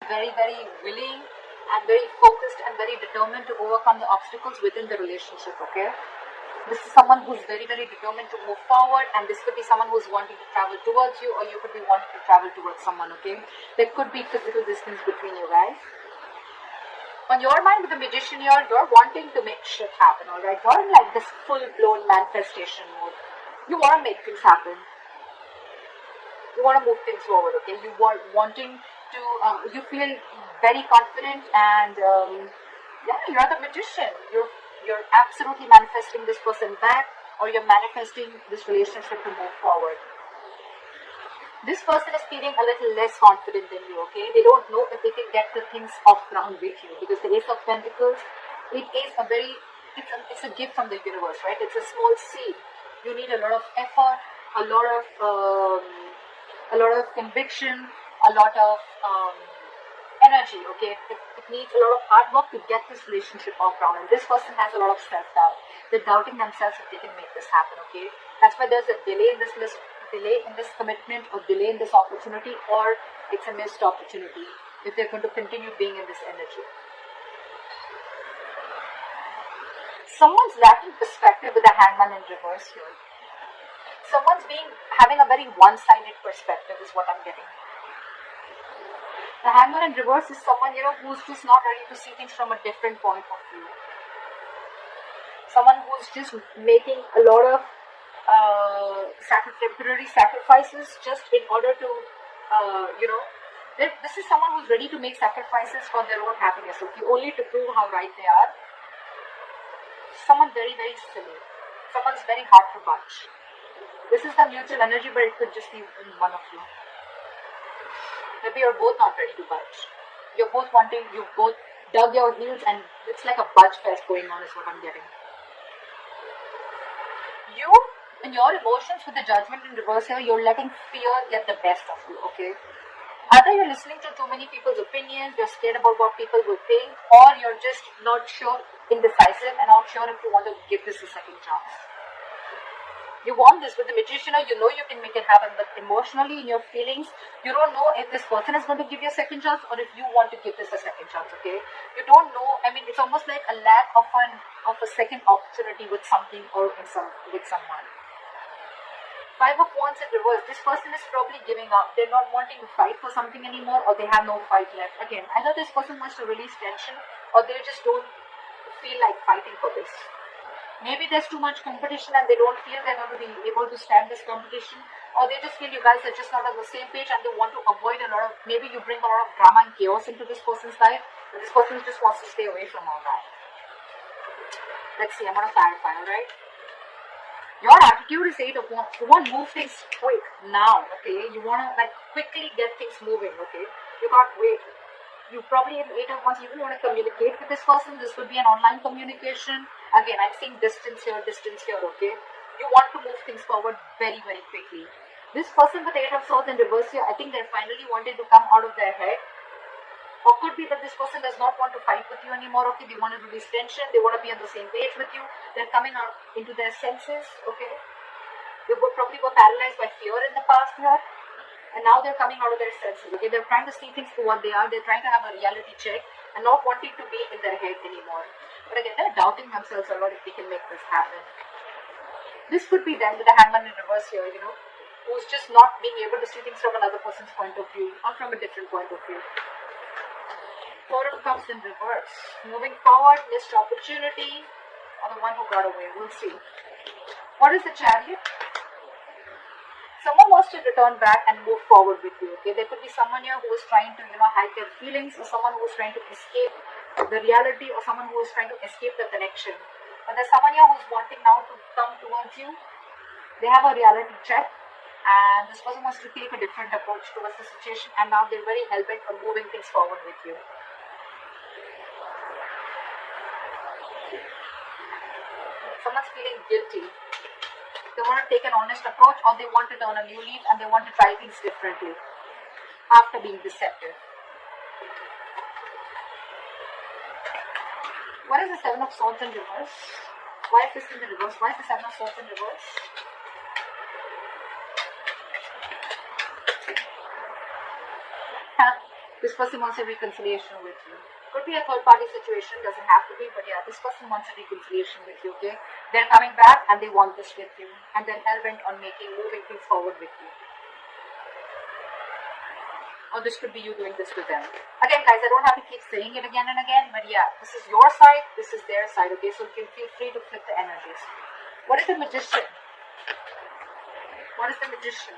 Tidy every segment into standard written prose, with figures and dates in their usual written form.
very, very willing and very focused and very determined to overcome the obstacles within the relationship, okay? This is someone who's very, very determined to move forward, and this could be someone who's wanting to travel towards you, or you could be wanting to travel towards someone, okay? There could be physical distance between you guys. On your mind with the Magician here, you're wanting to make shit happen, alright? You're in like this full-blown manifestation mode. You want to make things happen. You want to move things forward, okay? You are wanting to, you feel very confident, and yeah, you're the Magician. You're absolutely manifesting this person back, or you're manifesting this relationship to move forward. This person is feeling a little less confident than you, okay? They don't know if they can get the things off ground with you, because the Ace of Pentacles, it is a very, it's a gift from the universe, right? It's a small seed. You need a lot of effort, a lot of conviction, a lot of energy, okay? It needs a lot of hard work to get this relationship off ground, and this person has a lot of self-doubt. They're doubting themselves if they can make this happen, okay? That's why there's a delay in this commitment, or delay in this opportunity, or it's a missed opportunity if they're going to continue being in this energy. Someone's lacking perspective with the Hangman in reverse here. Someone's having a very one-sided perspective is what I'm getting. The Hangman in reverse is someone, who's just not ready to see things from a different point of view. Someone who's just making a lot of temporary sacrifices just in order to, this is someone who's ready to make sacrifices for their own happiness, okay, only to prove how right they are. Someone very, very silly. Someone's very hard to budge. This is the mutual energy, but it could just be in one of you. Maybe you're both not ready to budge. You've both dug your heels, and it's like a budge fest going on is what I'm getting. You and your emotions with the Judgment in reverse here, you're letting fear get the best of you, okay? Either you're listening to too many people's opinions, you're scared about what people will think, or you're just not sure, indecisive, and not sure if you want to give this a second chance. You want this with the Magician, or you know you can make it happen, but emotionally, in your feelings, you don't know if this person is going to give you a second chance, or if you want to give this a second chance, okay? You don't know. I mean, it's almost like a lack of a second opportunity with something, or with someone. Five of Wands in reverse. This person is probably giving up. They're not wanting to fight for something anymore, or they have no fight left. Again, either this person wants to release tension, or they just don't feel like fighting for this. Maybe there's too much competition and they don't feel they're going to be able to stand this competition, or they just feel you guys are just not on the same page and they want to avoid maybe you bring a lot of drama and chaos into this person's life, but this person just wants to stay away from all that. Let's see, I'm going to clarify, alright? Your attitude is 8 of Wands. You want to move things quick now, okay? You want to quickly get things moving, okay? You can't wait. You probably have 8 of Wands. You even want to communicate with this person. This would be an online communication. Again, I'm seeing distance here, okay? You want to move things forward very, very quickly. This person with 8 of Swords in reverse here, I think they're finally wanting to come out of their head. Or could be that this person does not want to fight with you anymore, okay? They want to release tension. They want to be on the same page with you. They're coming out into their senses, okay? They probably were paralyzed by fear in the past here. And now they're coming out of their senses, okay? They're trying to see things for what they are. They're trying to have a reality check and not wanting to be in their head anymore. But again, they're doubting themselves a lot if they can make this happen. This could be them with the Hangman in reverse here, who's just not being able to see things from another person's point of view or from a different point of view. Four of Cups in reverse. Moving forward, missed opportunity, or the one who got away. We'll see. What is the Chariot? Someone wants to return back and move forward with you, okay? There could be someone here who is trying to, hide their feelings, or someone who is trying to escape the reality, or someone who is trying to escape the connection. But there's someone here who's wanting now to come towards you. They have a reality check, and this person wants to take a different approach towards the situation, and now they're very hell-bent on moving things forward with you. Someone's feeling guilty. They want to take an honest approach, or they want to turn a new leaf and they want to try things differently after being deceptive. What is the Seven of Swords in reverse? Why is this in the reverse? Why is the Seven of Swords in reverse? This person wants a reconciliation with you. Could be a third party situation, doesn't have to be, but yeah, this person wants a reconciliation with you, okay? They're coming back and they want this with you, and they're hell-bent on moving things forward with you. Or this could be you doing this to them. Again, guys, I don't have to keep saying it again and again, but yeah, this is your side, this is their side, okay? So you can feel free to flip the energies. What is the Magician? What is the Magician?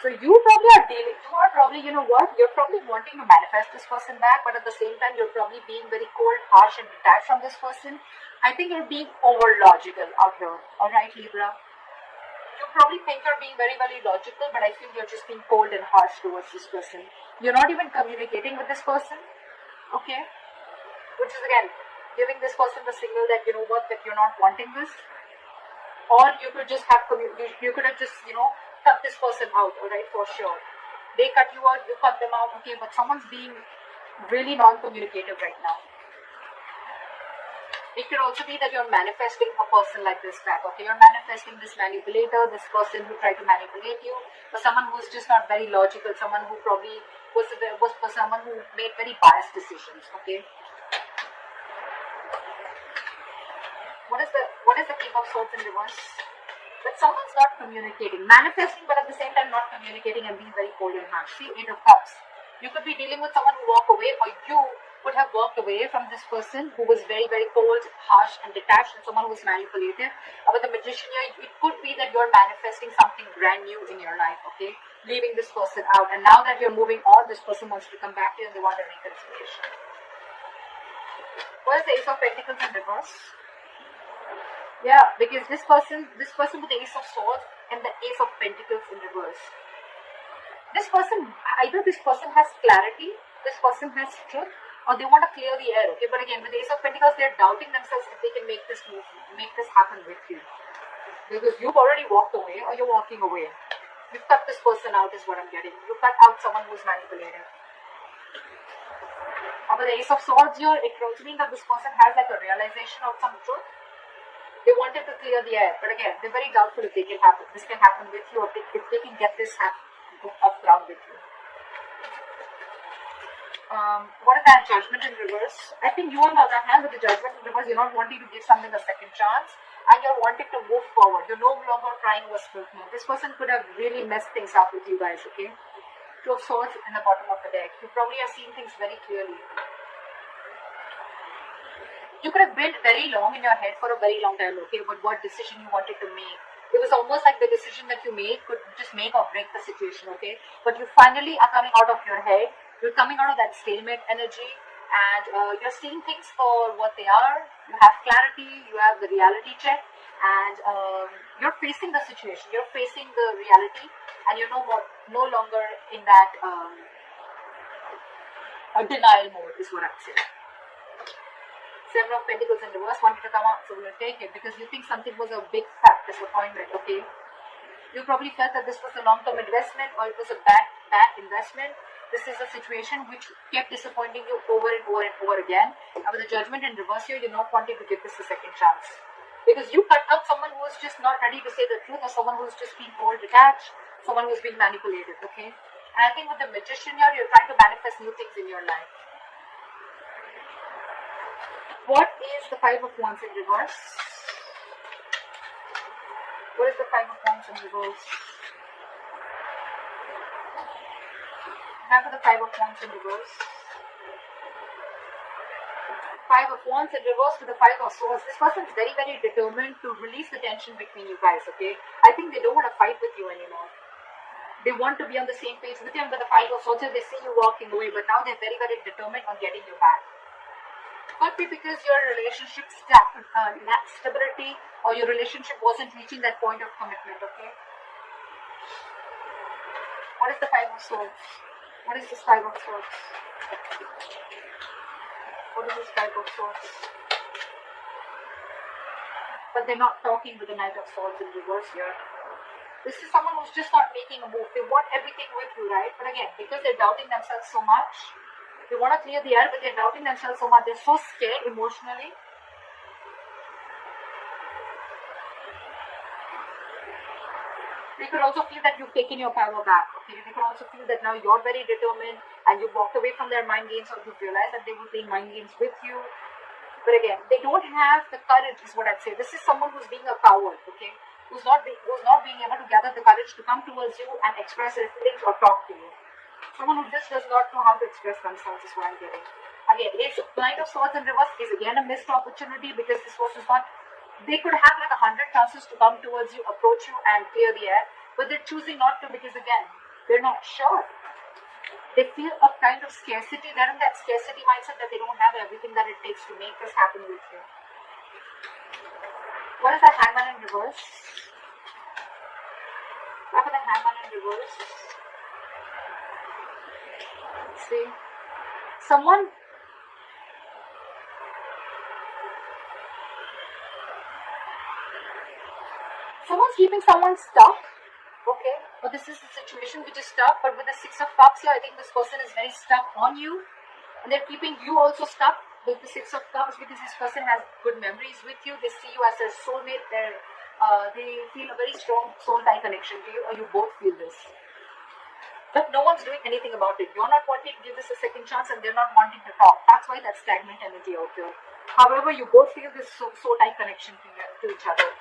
So you probably, you know what, you're probably wanting to manifest this person back, but at the same time, you're probably being very cold, harsh, and detached from this person. I think you're being over-logical out here, alright, Libra? You probably think you're being very, very logical, but I feel you're just being cold and harsh towards this person. You're not even communicating with this person, okay? Which is, again, giving this person the signal that, you know what, that you're not wanting this. Or you could just have, you could have just, you know, cut this person out, alright, for sure. They cut you out, you cut them out, okay, but someone's being really non-communicative right now. It could also be that you're manifesting a person like this back, okay? You're manifesting this manipulator, this person who tried to manipulate you, or someone who's just not very logical, someone who probably was someone who made very biased decisions, okay? What is the King of Swords in reverse? That someone's not communicating, manifesting, but at the same time not communicating and being very cold and harsh. See, 8 of Cups. You could be dealing with someone who walked away, or you would have walked away from this person who was very, very cold, harsh, and detached, and someone who was manipulative. With the Magician here, it could be that you're manifesting something brand new in your life, okay? Leaving this person out. And now that you're moving on, this person wants to come back to you and they want a reconciliation. What is the Ace of Pentacles in reverse? Yeah, because this person with the Ace of Swords and the Ace of Pentacles in reverse. Either this person has clarity, this person has truth, or they want to clear the air, okay? But again, with the Ace of Pentacles, they're doubting themselves if they can make this move, make this happen with you. Because you've already walked away, or you're walking away. You've cut this person out is what I'm getting. You cut out someone who's manipulative. With the Ace of Swords here, it also means that this person has like a realization of some truth. They wanted to clear the air, but again, they're very doubtful if this can happen with you, or if they can get this off ground with you. What is that? Judgment in reverse? I think you, on the other hand, with the Judgment in reverse, you're not wanting to give something a second chance, and you're wanting to move forward. You're no longer trying to split move. This person could have really messed things up with you guys, okay? 2 of Swords in the bottom of the deck. You probably have seen things very clearly. You could have built very long in your head for a very long time, okay, but what decision you wanted to make. It was almost like the decision that you made could just make or break the situation, okay? But you finally are coming out of your head. You're coming out of that stalemate energy, and you're seeing things for what they are. You have clarity, you have the reality check, and you're facing the situation. You're facing the reality, and you're no longer in that denial mode, is what I'm saying. 7 of Pentacles in reverse wanted to come out, so we'll take it because you think something was a big fat disappointment, okay? You probably felt that this was a long-term investment, or it was a bad investment. This is a situation which kept disappointing you over and over and over again. And with the Judgment in reverse here, you're not wanting to give this a second chance. Because you cut out someone who is just not ready to say the truth, or someone who's just being cold, detached, someone who's being manipulated, okay? And I think with the Magician here, you're trying to manifest new things in your life. What is the 5 of Wands in reverse? What is the 5 of Wands in reverse? Now for the 5 of Wands in reverse. 5 of Wands in reverse to the 5 of Swords. This person is very, very determined to release the tension between you guys, okay? I think they don't want to fight with you anymore. They want to be on the same page with you, and with the 5 of Swords, they see you walking away, but now they're very, very determined on getting you back. Could be because your relationship lacked stability, or your relationship wasn't reaching that point of commitment, okay? What is the 5 of Swords? What is this 5 of Swords? What is this 5 of Swords? But they're not talking with the Knight of Swords in reverse here. This is someone who's just not making a move. They want everything with you, right? But again, because they're doubting themselves so much, they want to clear the air, but they're doubting themselves so much. They're so scared emotionally. They could also feel that you've taken your power back. Okay, they could also feel that now you're very determined and you've walked away from their mind games, or you've realized that they were playing mind games with you. But again, they don't have the courage, is what I'd say. This is someone who's being a coward, okay? Who's not being able to gather the courage to come towards you and express their feelings or talk to you. Someone who just does not know how to express themselves is what I'm getting. Again, Knight of Swords in reverse is again a missed opportunity, because this person's not. They could have like 100 chances to come towards you, approach you, and clear the air, but they're choosing not to, because again, they're not sure. They feel a kind of scarcity. They're in that scarcity mindset that they don't have everything that it takes to make this happen with you. What is the Hangman in reverse? What is the Hangman in reverse? See, someone's keeping someone stuck, okay? But this is a situation which is stuck, but with the Six of Cups here, I think this person is very stuck on you, and they're keeping you also stuck with the Six of Cups, because this person has good memories with you. They see you as their soulmate. They feel a very strong soul tie connection to you, or you both feel this. But no one's doing anything about it. You're not wanting to give this a second chance, and they're not wanting to talk. That's why that stagnant energy out there. However, you both feel this soul tie connection to each other.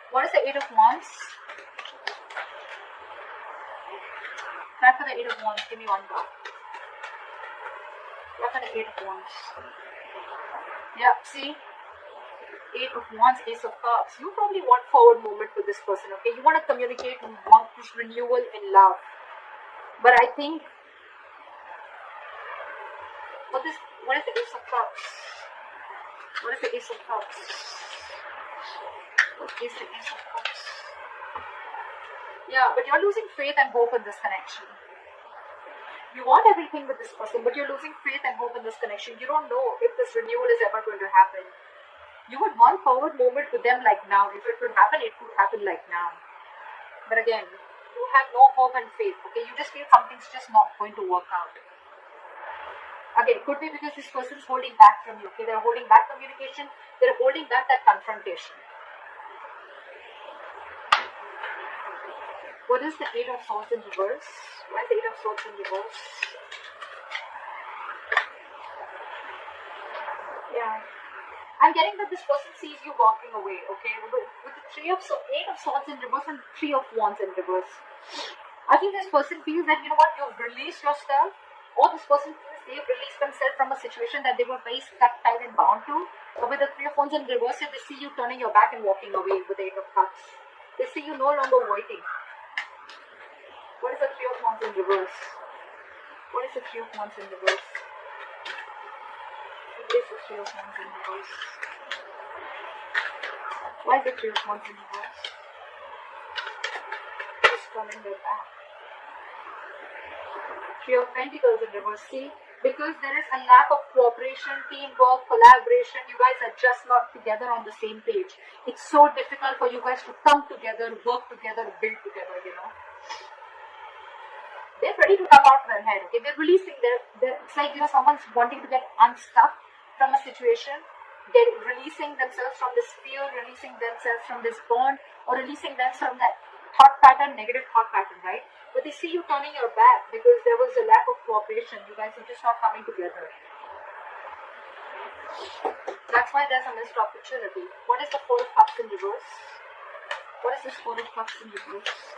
What is the Eight of Wands? Try for the Eight of Wands. Give me one card. Try for the Eight of Wands. Yeah, see? Eight of Wands, Ace of Cups. You probably want forward movement with this person, okay? You want to communicate and want this renewal in love. But I think, what is the Ace of Cups? What is the Ace of Cups? What is the Ace of Cups? Yeah, but you're losing faith and hope in this connection. You want everything with this person, but you're losing faith and hope in this connection. You don't know if this renewal is ever going to happen. You would want forward movement with them like now. If it could happen, it could happen like now. But again, you have no hope and faith, okay? You just feel something's just not going to work out. Again, it could be because this person's holding back from you, okay? They're holding back communication. They're holding back that confrontation. What is the Eight of Swords in reverse? Why is the Eight of Swords in reverse? Yeah. I'm getting that this person sees you walking away, okay? With the Eight of Swords in reverse and Three of Wands in reverse. I think this person feels that, you know what, you've released yourself, or this person feels they've released themselves from a situation that they were very stuck, tied, and bound to. But with the Three of Wands in reverse, they see you turning your back and walking away with the Eight of Cups. They see you no longer waiting. What is the Three of Wands in reverse? What is the Three of Wands in reverse? What is the Three of Wands in reverse? Why is the Three of Wands in reverse? Just turning their back. Three of Pentacles in reverse. See? Because there is a lack of cooperation, teamwork, collaboration. You guys are just not together on the same page. It's so difficult for you guys to come together, work together, build together, you know. They're ready to come out of their head, okay? They're releasing it's like, you know, someone's wanting to get unstuck from a situation. They're releasing themselves from this fear, releasing themselves from this bond, or releasing themselves from that thought pattern, negative thought pattern, right? But they see you turning your back because there was a lack of cooperation. You guys are just not coming together. That's why there's a missed opportunity. What is the Four of Cups in reverse? What is this Four of Cups in reverse?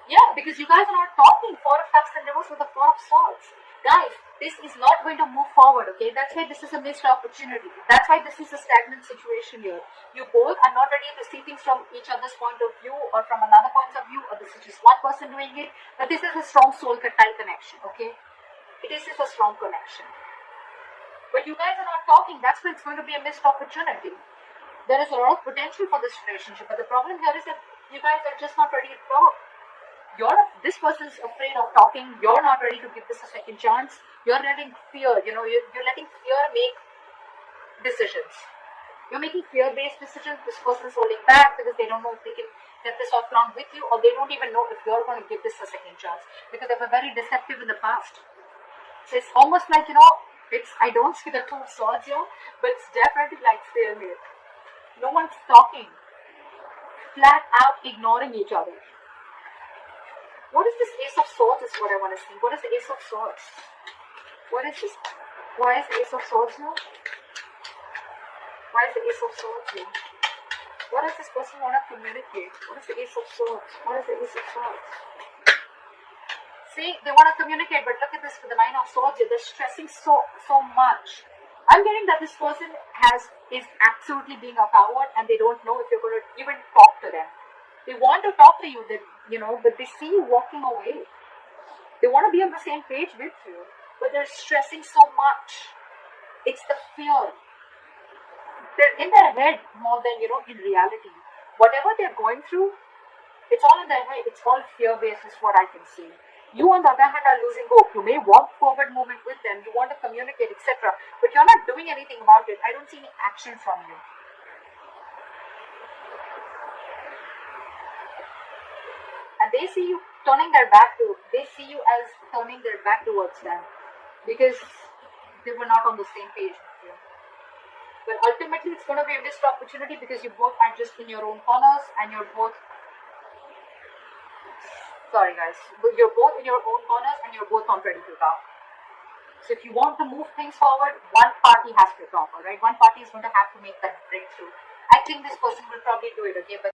Yeah, because you guys are not talking. Four of Cups in reverse with the Four of Swords. Guys, this is not going to move forward, okay? That's why this is a missed opportunity. That's why this is a stagnant situation here. You both are not ready to see things from each other's point of view or from another point of view, or this is just one person doing it. But this is a strong soul-tie connection, okay? It is a strong connection. But you guys are not talking. That's why it's going to be a missed opportunity. There is a lot of potential for this relationship, but the problem here is that you guys are just not ready to talk. This person's afraid of talking. You're not ready to give this a second chance. You're letting fear, you're letting fear make decisions. You're making fear-based decisions. This person's holding back because they don't know if they can get this off ground with you, or they don't even know if you're going to give this a second chance because they were very deceptive in the past. So it's almost like, I don't see the Two of Swords here, but it's definitely like stalemate. No one's talking. flat out ignoring each other. What is this Ace of Swords is what I want to see. What is the Ace of Swords? What is this? Why is the Ace of Swords here? Why is the Ace of Swords here? What does this person want to communicate? What is the Ace of Swords? What is the Ace of Swords? See, they want to communicate, but look at this with the Nine of Swords here. They're stressing so much. I'm getting that this person is absolutely being a coward, and they don't know if you're going to even talk to them. They want to talk to you, but they see you walking away. They want to be on the same page with you, but they're stressing so much. It's the fear. They're in their head more than, in reality. Whatever they're going through, it's all in their head. It's all fear-based is what I can see. You, on the other hand, are losing hope. You may want forward movement with them. You want to communicate, etc. But you're not doing anything about it. I don't see any action from you. And they see you turning their back they see you as turning their back towards them. Because they were not on the same page with you. But ultimately, it's going to be a missed opportunity because you both are just in your own corners and you're both... Sorry guys. You're both in your own corners and you're both not ready to talk. So if you want to move things forward, one party has to talk, alright? One party is going to have to make that breakthrough. I think this person will probably do it, okay? But